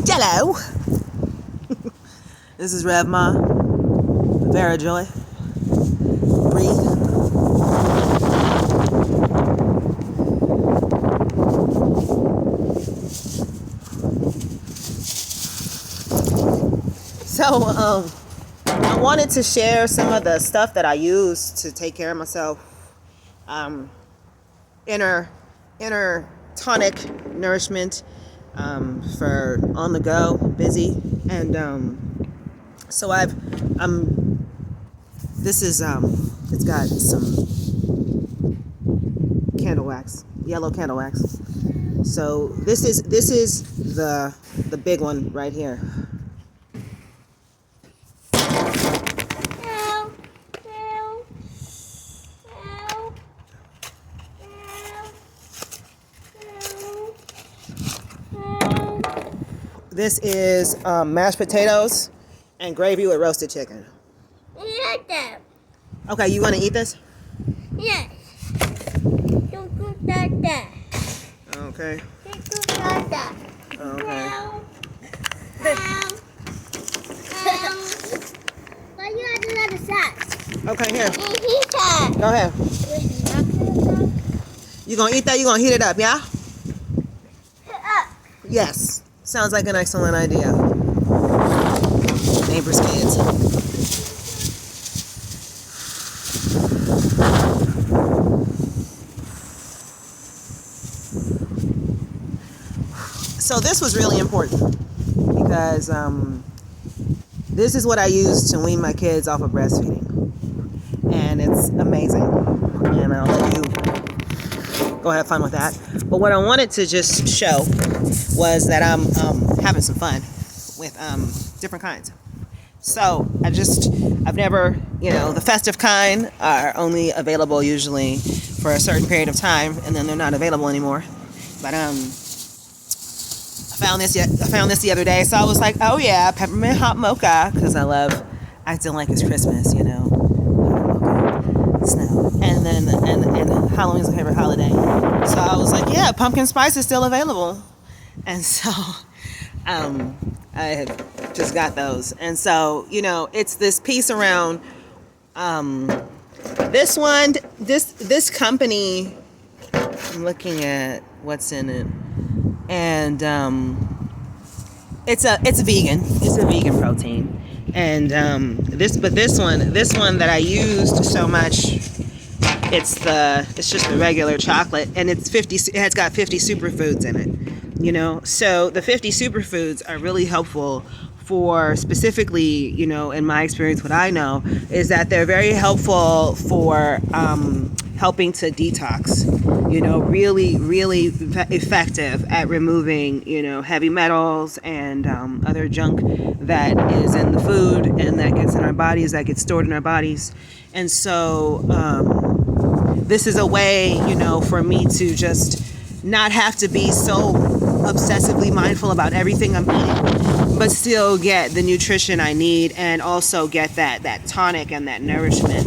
Jello. This is Rev Ma, Vara Joy. Breathe. So, I wanted to share some of the stuff that I use to take care of myself. Inner tonic nourishment for on the go, busy, and so this is it's got some candle wax, yellow candle wax. So this is the big one right here. This is mashed potatoes and gravy with roasted chicken. Eat them. Okay, you want to eat this? Yes. Don't do that. Okay. Don't do that. Okay. Why you have another side? Okay, here. Eat that. Go ahead. You gonna eat that? You gonna heat it up, yeah? Yes. Sounds like an excellent idea. Neighbor's kids. So this was really important because this is what I use to wean my kids off of breastfeeding. And it's amazing. And I'll let you go have fun with that. But what I wanted to just show was that I'm having some fun with different kinds. So I've never, the festive kind are only available usually for a certain period of time, and then they're not available anymore. But I found this the other day, so I was like, oh yeah, peppermint hot mocha, because I love acting like it's Christmas, hot mocha, snow, and Halloween's my favorite holiday. So I was like, yeah, pumpkin spice is still available. And so I had just got those. And so, it's this piece around this one, this company, I'm looking at what's in it. And it's a vegan. It's a vegan protein. And this one that I used so much, it's just the regular chocolate, and it has got 50 superfoods in it. So the 50 superfoods are really helpful for specifically, in my experience, what I know is that they're very helpful for helping to detox, really, really effective at removing, heavy metals and other junk that is in the food and that gets in our bodies, that gets stored in our bodies. And so this is a way, for me to just not have to be so obsessively mindful about everything I'm eating, but still get the nutrition I need and also get that tonic and that nourishment.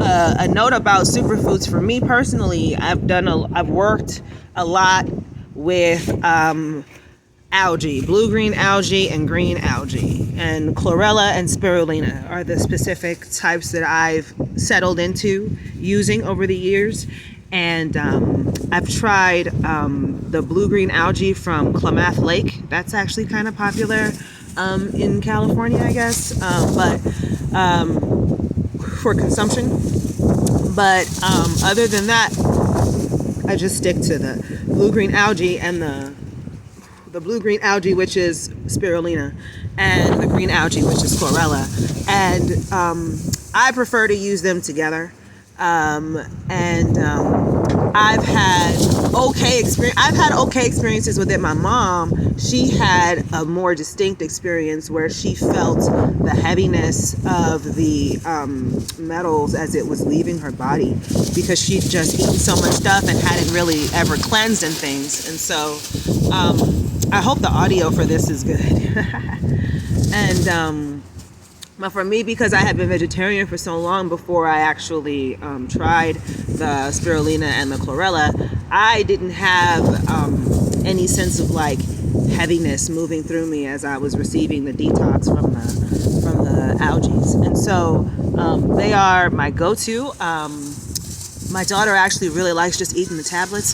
A note about superfoods for me personally, I've worked a lot with algae, blue-green algae and green algae, and chlorella and spirulina are the specific types that I've settled into using over the years. And I've tried the blue-green algae from Klamath Lake. That's actually kind of popular in California, I guess, but for consumption. But other than that, I just stick to the blue-green algae and the blue-green algae, which is spirulina, and the green algae, which is chlorella. And I prefer to use them together. I've had okay experiences with it. My mom, she had a more distinct experience where she felt the heaviness of the metals as it was leaving her body, because she'd just eaten so much stuff and hadn't really ever cleansed and things. And so I hope the audio for this is good. And but for me, because I had been vegetarian for so long before I actually tried the spirulina and the chlorella, I didn't have any sense of like heaviness moving through me as I was receiving the detox from the algae. And so they are my go-to. My daughter actually really likes just eating the tablets,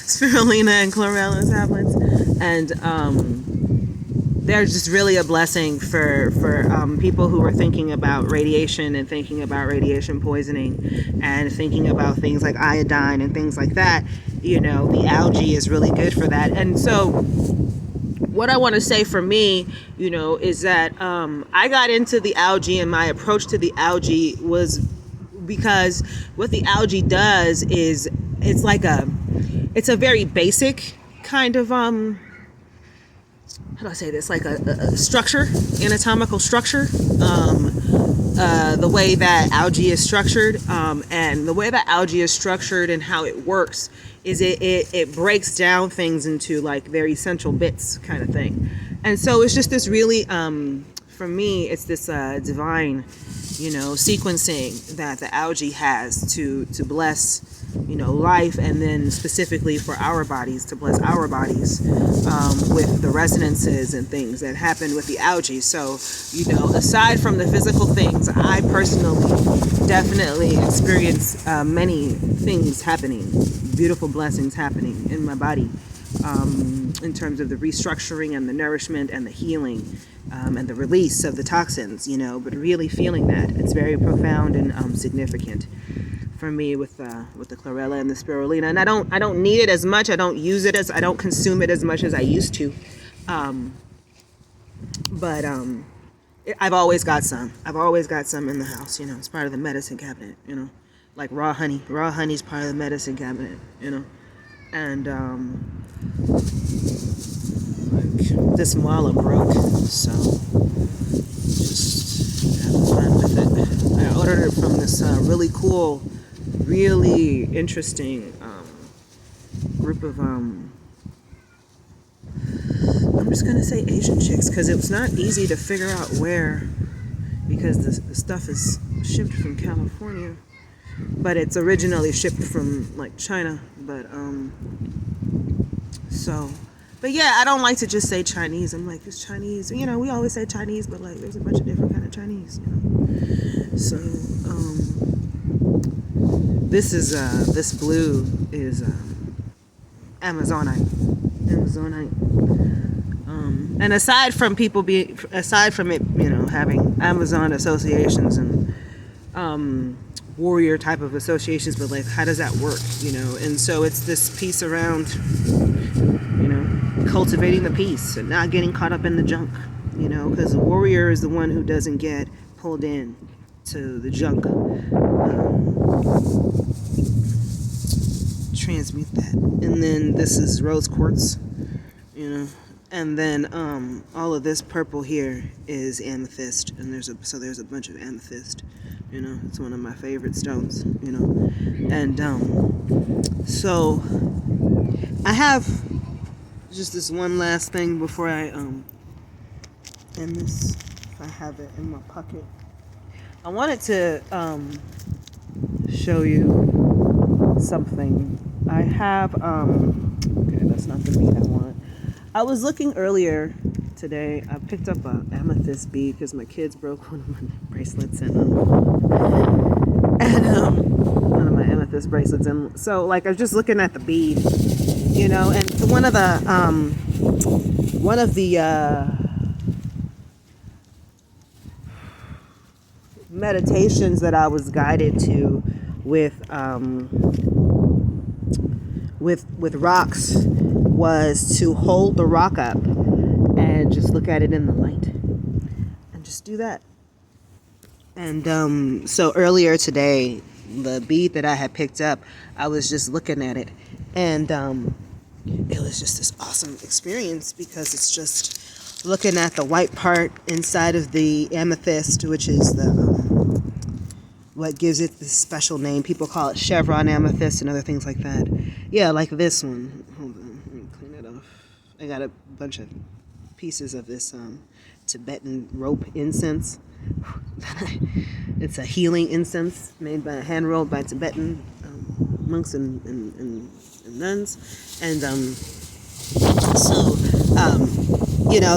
spirulina and chlorella tablets, and they're just really a blessing for people who are thinking about radiation and thinking about radiation poisoning and thinking about things like iodine and things like that. You know, the algae is really good for that. And so what I want to say for me, you know, is that I got into the algae, and my approach to the algae was because what the algae does is it's a very basic kind of how do I say this, like a structure, anatomical structure, the way that algae is structured, and the way that algae is structured and how it works is it breaks down things into like very essential bits kind of thing. And so it's just this really for me it's this divine, you know, sequencing that the algae has to bless, you know, life, and then specifically for our bodies, to bless our bodies with the resonances and things that happen with the algae. So, you know, aside from the physical things, I personally definitely experience many things happening, beautiful blessings happening in my body, in terms of the restructuring and the nourishment and the healing, and the release of the toxins, you know, but really feeling that it's very profound and significant for me with the chlorella and the spirulina. And I don't need it as much. I don't consume it as much as I used to. But I've always got some. I've always got some in the house, you know. It's part of the medicine cabinet, you know. Like raw honey. Raw honey's part of the medicine cabinet, you know. And like this Mawland broke, so just having fun with it. I ordered it from this really cool, really interesting group of I'm just gonna say Asian chicks, because it was not easy to figure out where, because the stuff is shipped from California, but it's originally shipped from like China. But but yeah, I don't like to just say Chinese. I'm like, it's Chinese, you know. We always say Chinese, but like there's a bunch of different kind of Chinese, you know. So this blue is Amazonite. And aside from it, you know, having Amazon associations and warrior type of associations, but like, how does that work, you know? And so it's this piece around, you know, cultivating the peace and not getting caught up in the junk, you know, because the warrior is the one who doesn't get pulled in to the junk. Transmute that. And then this is rose quartz, you know. And then all of this purple here is amethyst, and there's a bunch of amethyst, you know. It's one of my favorite stones, you know. And so I have just this one last thing before I end this, if I have it in my pocket. I wanted to show you something. I have okay, that's not the bead I want. I was looking earlier today. I picked up an amethyst bead because my kids broke one of my bracelets and one of my amethyst bracelets. And so, like, I was just looking at the bead, you know. And one of the meditations that I was guided to with rocks was to hold the rock up and just look at it in the light and just do that. And so earlier today, the bead that I had picked up, I was just looking at it, and it was just this awesome experience, because it's just looking at the white part inside of the amethyst, which is the what gives it this special name. People call it chevron amethyst and other things like that. Yeah, like this one. Hold on, let me clean it off. I got a bunch of pieces of this Tibetan rope incense. It's a healing incense made by hand rolled by Tibetan monks and nuns, and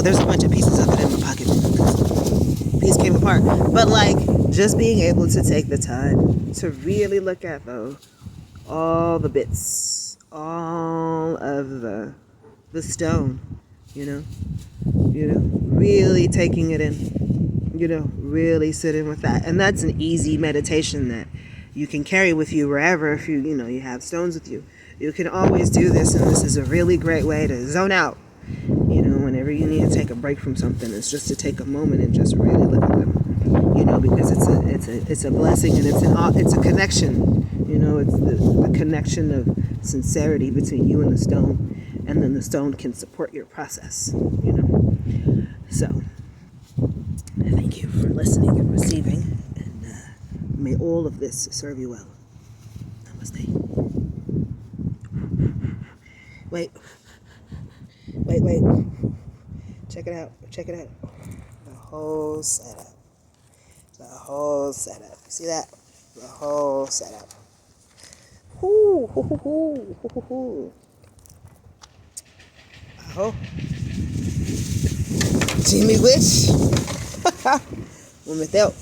there's a bunch of pieces of it in my pocket. Piece came apart, but like just being able to take the time to really look at all the bits, all of the stone, really taking it in, really sitting with that. And that's an easy meditation that you can carry with you wherever. If you have stones with you, you can always do this, and this is a really great way to zone out. Whenever you need to take a break from something, it's just to take a moment and just really look at them. Because it's a blessing, and it's a connection. It's the connection of sincerity between you and the stone, and then the stone can support your process. So thank you for listening and receiving, and may all of this serve you well. Namaste. Wait. Check it out. The whole setup. See that? The whole setup. Jimmy Witch. Un meteo.